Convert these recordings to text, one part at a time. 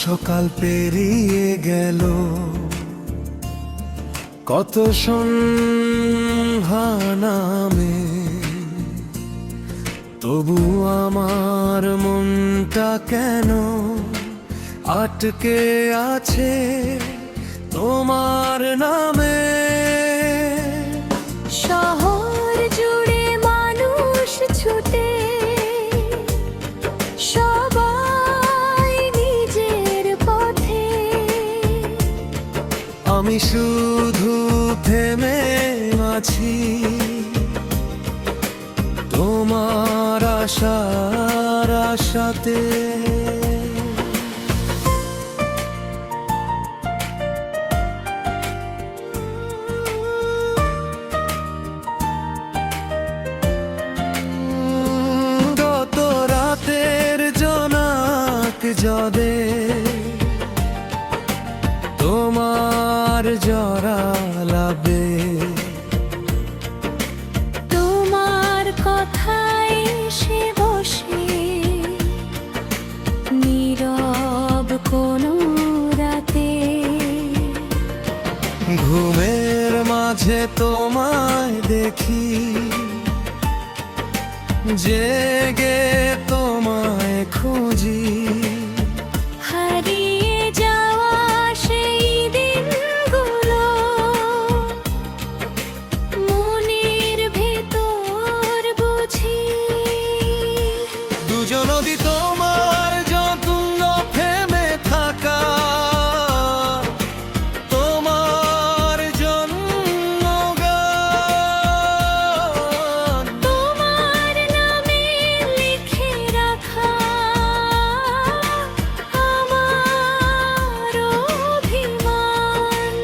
সকাল পেরিয়ে গেল, কত সন্ধ্যা নামে, তবু আমার মনটা কেন আটকে আছে তোমার নামে। শহর জুড়ে মানুষ ছুটে, সবাই নিজের পথে, আমি শুধু থেমে আছি তোমার আশার আশাতে। গত রাতের জোনাক জদে তোমার জড়ালাবে, তোমার কথায় সে বসে নীরব কোনো রাতে, ঘুমের মাঝে তোমায় দেখি, জেগে তোমায় খুঁজি, হারিয়ে যাওয়া সেই দিনগুলো মনের ভেতর বুঝি। দুজন নদী তোমার যত্ন থেমে থাকা, তোমার জন্য গান, তোমার নামে লিখে রাখা আমার অভিমান।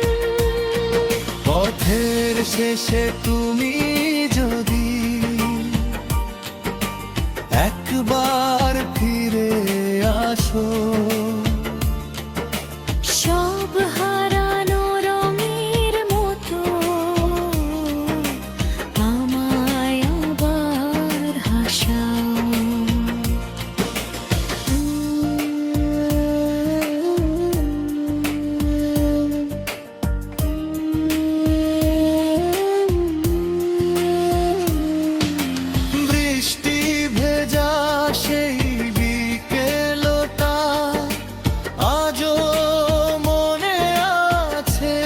পথের শেষে তুমি যদি একবার ফিরে আসো, সব হারানো রঙের মতো আমায় আবার হাসাও। বৃষ্টি ভেজা সেই বিকেলটা আজও মনে আছে,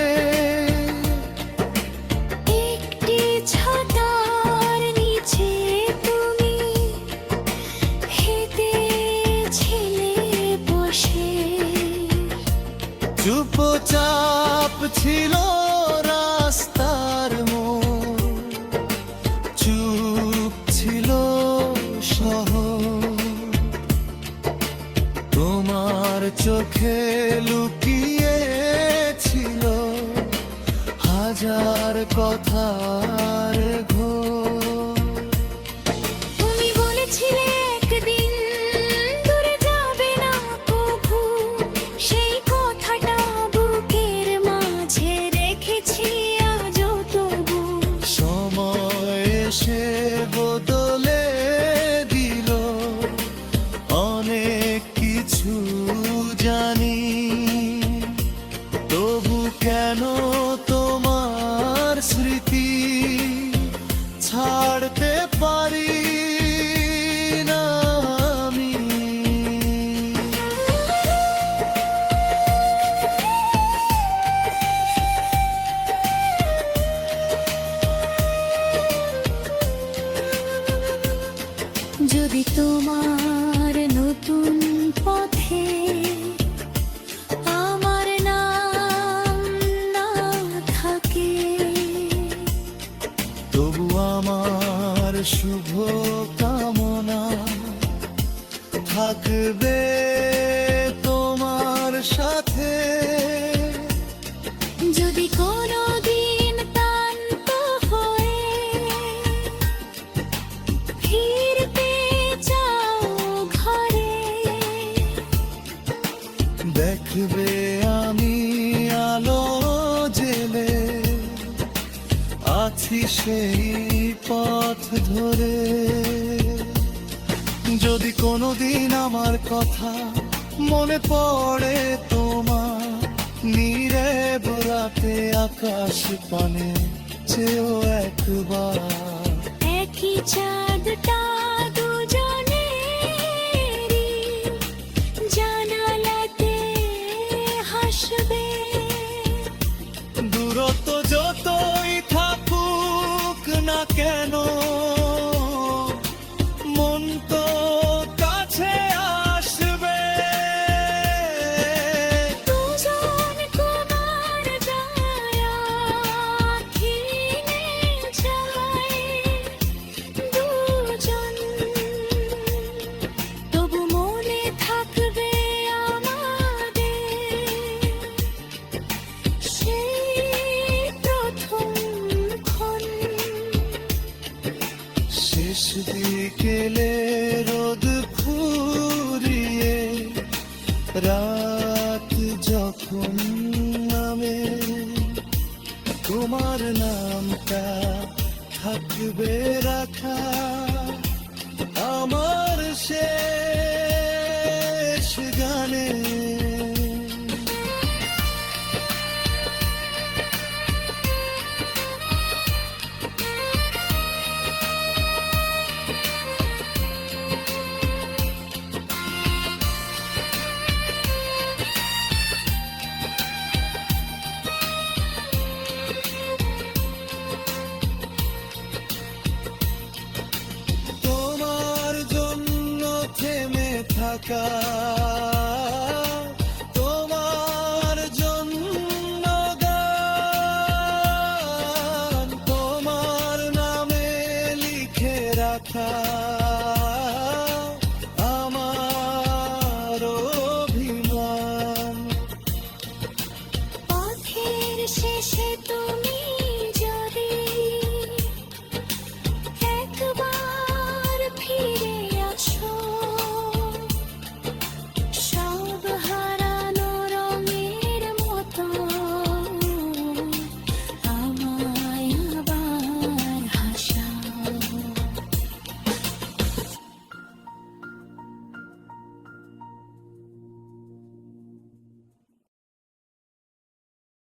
একটি ছাতার নিচে তুমি হেঁটেছিলে বসে, চুপচাপ ছিল রাস্তার মোড়, চুপ ছিল শহর, তোমার চোখে লুকিয়ে ছিল হাজার কথার ঘোর। তুমি বলেছিলে একদিন দূরে যাবে না কভু, সেই কথাটা বুকের মাঝে রেখেছি আজও তবু। সময় এসে বদলে দিল অনেক কিছু জানি, তবু কেন তোমার স্মৃতি ছাড়তে পারি না আমি। যদি তোমার নতুন পথে আমার নাম না থাকে, তবু আমার শুভ কামনা থাকবে তোমার সাথে। যদি কোনোদিন ক্লান্ত হয়ে ফিরতে চাও ঘরে, দেখবে আমি আলো জেলে আছি সেই পথ ধরে। যদি কোনোদিন আমার কথা মনে পড়ে তোমার নীরে রাতে আকাশ পানে চেয়েও একবার একই চাঁদটা দুজনেরই জানালাতে হাসবে। দূরত্ব যতই থাকুক না কেন মন তো কাছে আসবে। দুজন কুমার যায় আখিনে যায় দুজন, তবু মনে থাকবে আমাদের সেই প্রথম ক্ষণ। শেষ বিকেলে রোদ ফুরিয়ে রাত যখন নামে তোমার নামটা থাকবে রাখা আমার শেষ গানে। তোমার জন্য থেমে থাকা, তোমার জন্য গান, তোমার নামে লিখে রাখা